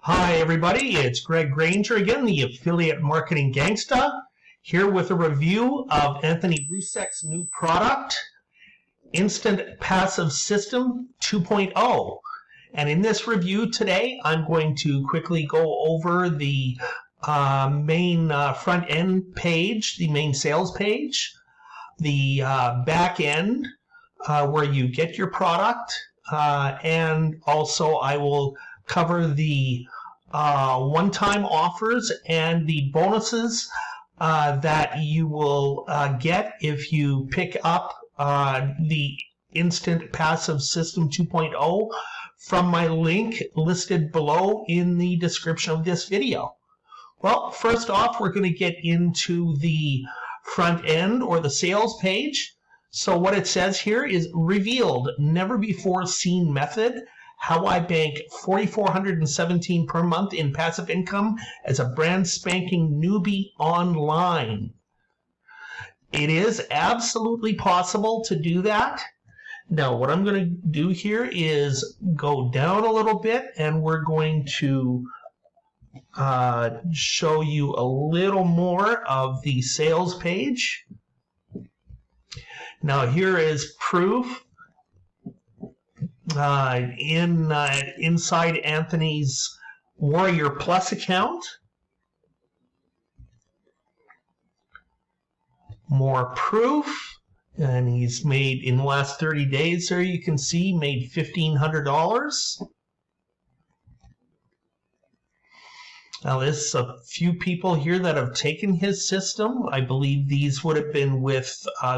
Hi everybody, it's Greg Granger again, the Affiliate Marketing Gangsta, here with a review of Anthony Rusek's new product, Instant Passive System 2.0. And in this review today, I'm going to quickly go over the main front end page, the main sales page, the back end where you get your product, and also I will cover the one-time offers and the bonuses that you will get if you pick up the Instant Passive System 2.0 from my link listed below in the description of this video. Well, first off, we're going to get into the front end or the sales page. So what it says here is revealed, never before seen method, how I bank $4,417 per month in passive income as a brand spanking newbie online. It is absolutely possible to do that. Now, what I'm going to do here is go down a little bit, and we're going to show you a little more of the sales page. Now, here is proof inside Anthony's Warrior Plus account. More proof, and he's made in the last 30 days there, you can see, made $1,500. Now there's a few people here that have taken his system. I believe these would have been with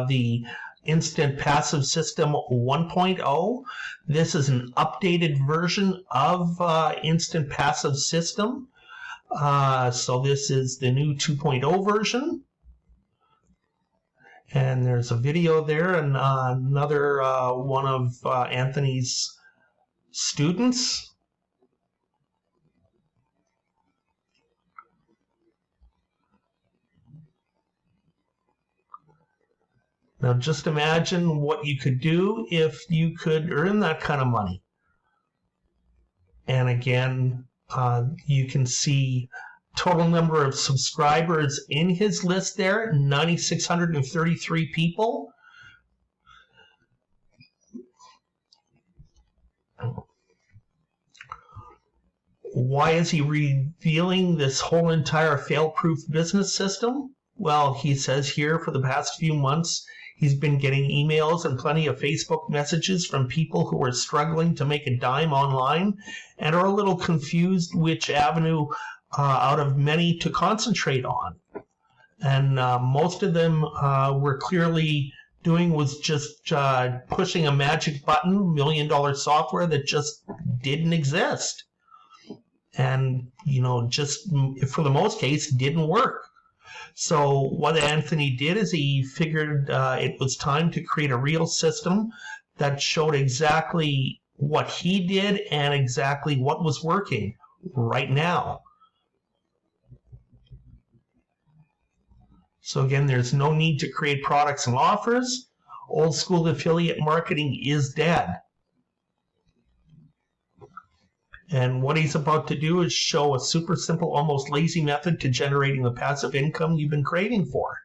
the Instant Passive System 1.0. This is an updated version of Instant Passive System. So this is the new 2.0 version. And there's a video there, and another one of Anthony's students. Now just imagine what you could do if you could earn that kind of money. And again, you can see total number of subscribers in his list there, 9,633 people. Why is he revealing this whole entire fail-proof business system? Well, he says here for the past few months, he's been getting emails and plenty of Facebook messages from people who are struggling to make a dime online and are a little confused which avenue out of many to concentrate on. And most of them were clearly doing was just pushing a magic button, $1 million software that just didn't exist. And, you know, just for the most case, didn't work. So what Anthony did is he figured it was time to create a real system that showed exactly what he did and exactly what was working right now. So again, there's no need to create products and offers. Old school affiliate marketing is dead. And what he's about to do is show a super simple, almost lazy method to generating the passive income you've been craving for.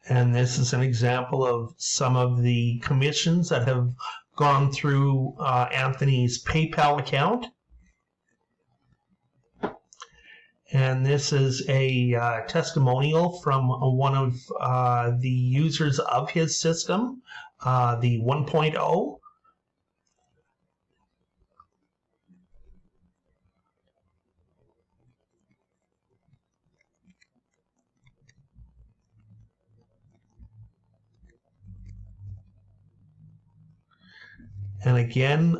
And this is an example of some of the commissions that have gone through Anthony's PayPal account. And this is a testimonial from one of the users of his system, the 1.0. And again,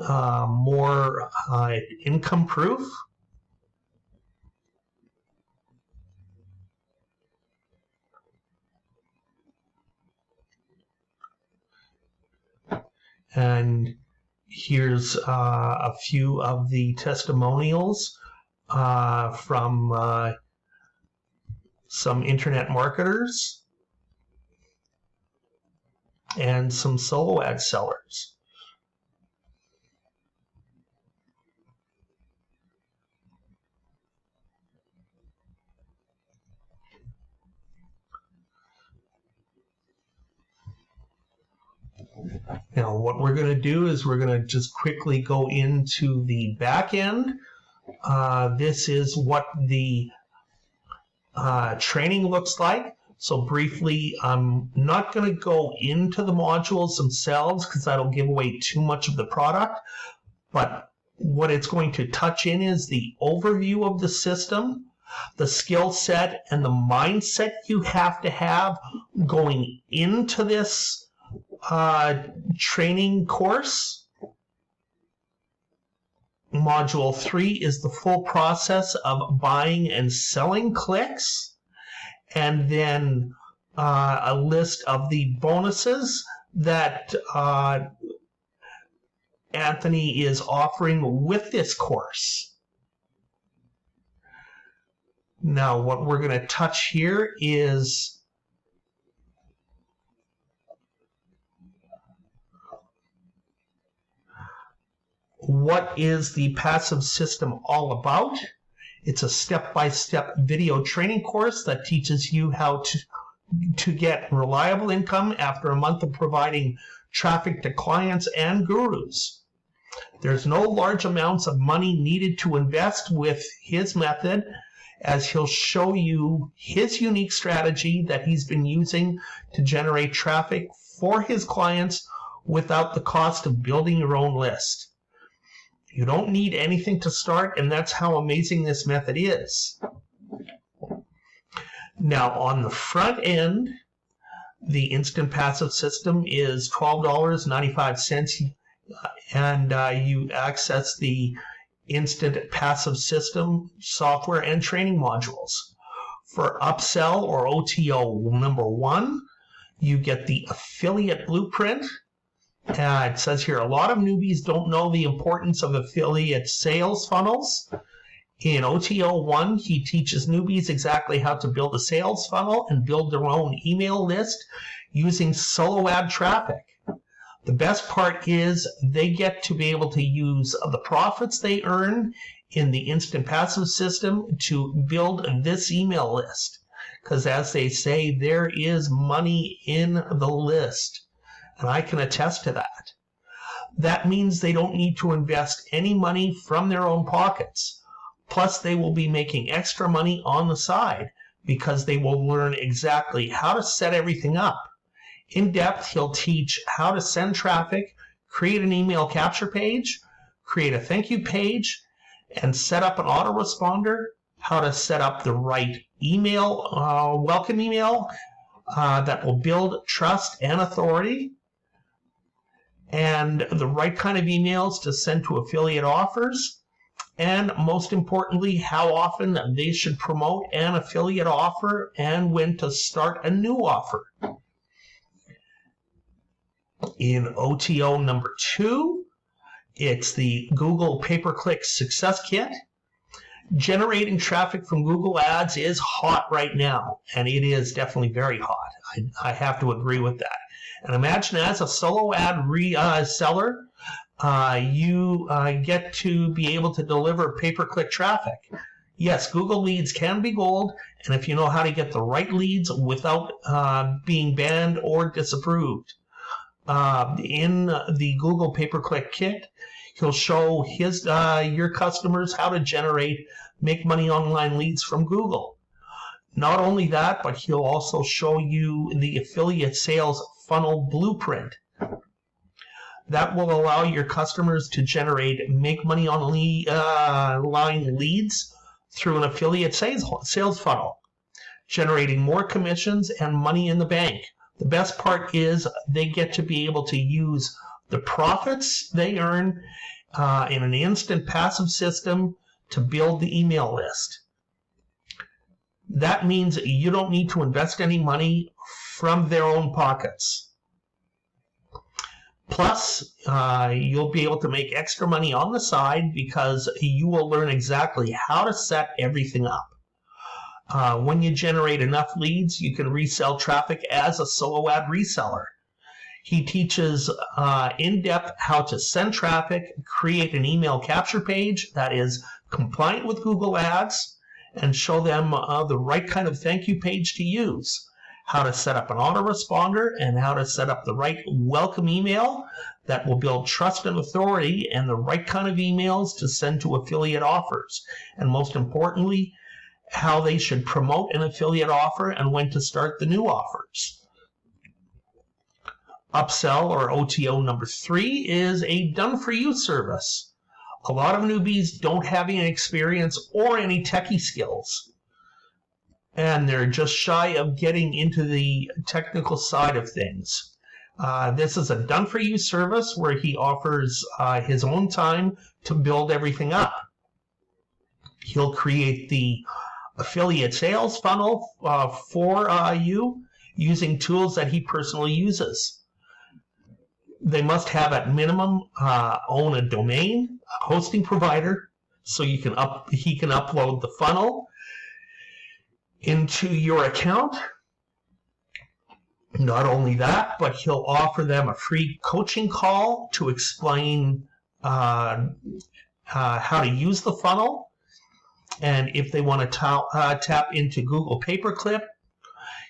more income proof. And here's a few of the testimonials from some internet marketers and some solo ad sellers. Now, what we're going to do is we're going to just quickly go into the back end. This is what the training looks like. So briefly, I'm not going to go into the modules themselves because that'll give away too much of the product. But what it's going to touch in is the overview of the system, the skill set, and the mindset you have to have going into this training course. Module 3 is the full process of buying and selling clicks, and then a list of the bonuses that Anthony is offering with this course. Now, what we're going to touch here is what is the passive system all about. It's a step-by-step video training course that teaches you how to get reliable income after a month of providing traffic to clients and gurus. There's no large amounts of money needed to invest with his method, as he'll show you his unique strategy that he's been using to generate traffic for his clients without the cost of building your own list. You don't need anything to start, and that's how amazing this method is. Now, on the front end, the instant passive system is $12.95, and you access the instant passive system software and training modules. For upsell or OTO number 1, you get the affiliate blueprint. It says here, a lot of newbies don't know the importance of affiliate sales funnels. In OTO 1, he teaches newbies exactly how to build a sales funnel and build their own email list using solo ad traffic. The best part is they get to be able to use the profits they earn in the instant passive system to build this email list. Because as they say, there is money in the list. And I can attest to that. That means they don't need to invest any money from their own pockets. Plus, they will be making extra money on the side because they will learn exactly how to set everything up. In depth, he'll teach how to send traffic, create an email capture page, create a thank you page, and set up an autoresponder, how to set up the right email, welcome email that will build trust and authority, and the right kind of emails to send to affiliate offers, and most importantly, how often they should promote an affiliate offer and when to start a new offer. In OTO number 2, it's the Google Pay-Per-Click Success Kit. Generating traffic from Google Ads is hot right now, and it is definitely very hot. I have to agree with that. And imagine as a solo ad seller, you get to be able to deliver pay-per-click traffic. Yes, Google leads can be gold, and if you know how to get the right leads without being banned or disapproved. In the Google Pay-Per-Click Kit, he'll show your customers how to make money online leads from Google. Not only that, but he'll also show you the affiliate sales funnel blueprint. That will allow your customers to make money online leads through an affiliate sales funnel, generating more commissions and money in the bank. The best part is they get to be able to use the profits they earn in an instant passive system to build the email list. That means you don't need to invest any money from their own pockets. Plus, you'll be able to make extra money on the side because you will learn exactly how to set everything up. When you generate enough leads, you can resell traffic as a solo ad reseller. He teaches in-depth how to send traffic, create an email capture page that is compliant with Google Ads, and show them the right kind of thank you page to use, how to set up an autoresponder, and how to set up the right welcome email that will build trust and authority, and the right kind of emails to send to affiliate offers. And most importantly, how they should promote an affiliate offer and when to start the new offers. Upsell or OTO number 3 is a done-for-you service. A lot of newbies don't have any experience or any techie skills, and they're just shy of getting into the technical side of things. This is a done-for-you service where he offers his own time to build everything up. He'll create the affiliate sales funnel for you using tools that he personally uses. They must have at minimum own a domain, a hosting provider, so he can upload the funnel into your account. Not only that, but he'll offer them a free coaching call to explain how to use the funnel. And if they want to tap into Google Pay-per-click,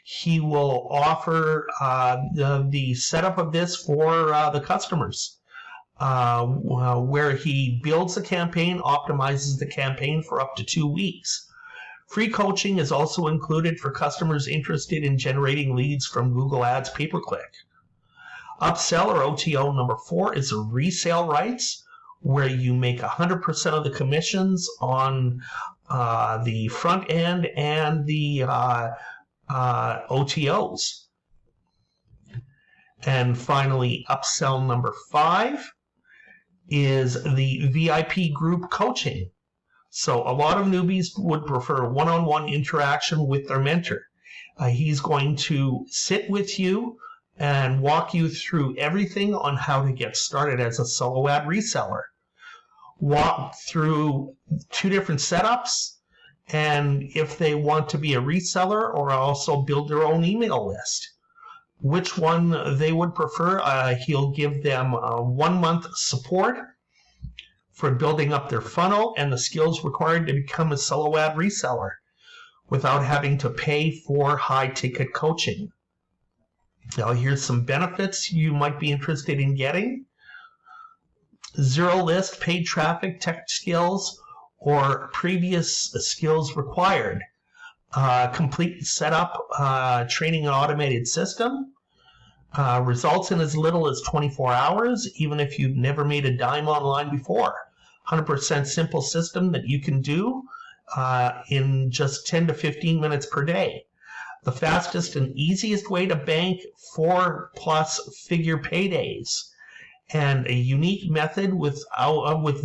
he will offer the setup of this for the customers, where he builds the campaign, optimizes the campaign for up to 2 weeks. Free coaching is also included for customers interested in generating leads from Google Ads pay-per-click. Upsell or OTO number 4 is the resale rights, where you make 100% of the commissions on the front end and the OTOs. And finally, upsell number 5 is the VIP group coaching. So a lot of newbies would prefer one-on-one interaction with their mentor. He's going to sit with you and walk you through everything on how to get started as a solo ad reseller. Walk through 2 different setups, and if they want to be a reseller or also build their own email list, which one they would prefer. He'll give them 1 month support for building up their funnel and the skills required to become a solo ad reseller without having to pay for high ticket coaching. Now here's some benefits you might be interested in getting. 0 list, paid traffic, tech skills, or previous skills required. Complete setup, training an automated system. Results in as little as 24 hours, even if you've never made a dime online before. 100% simple system that you can do in just 10 to 15 minutes per day. The fastest and easiest way to bank 4+ figure paydays, and a unique method with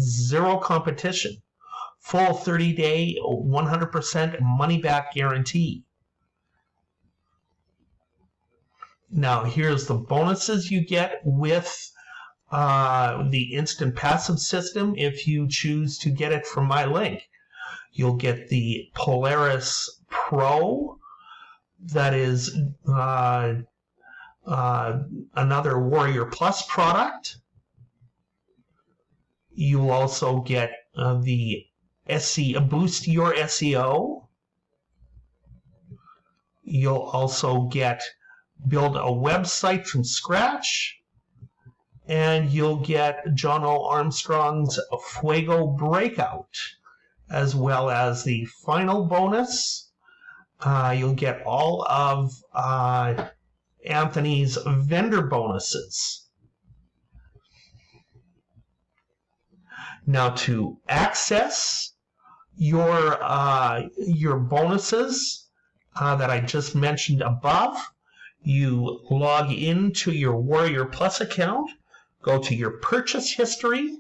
0 competition. Full 30-day, 100% money-back guarantee. Now, here's the bonuses you get with the instant passive system if you choose to get it from my link. You'll get the Polaris Pro, that is another Warrior Plus product. You'll also get the Boost Your SEO. You'll also get Build a Website from Scratch. And you'll get John O. Armstrong's Fuego Breakout, as well as the final bonus. You'll get all of Anthony's vendor bonuses. Now, to access your bonuses that I just mentioned above, you log into your Warrior Plus account, go to your purchase history,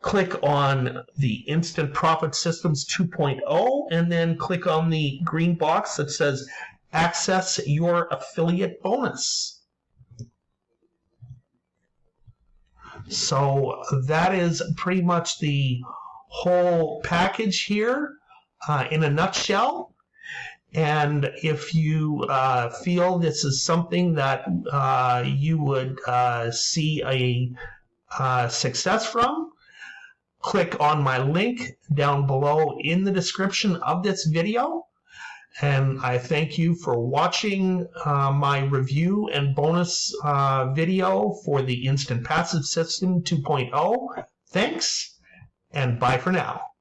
click on the Instant Profit Systems 2.0, and then click on the green box that says Access Your Affiliate Bonus. So that is pretty much the whole package here in a nutshell. And if you feel this is something that you would see a success from, click on my link down below in the description of this video. And I thank you for watching my review and bonus video for the Instant Passive System 2.0. Thanks, and bye for now.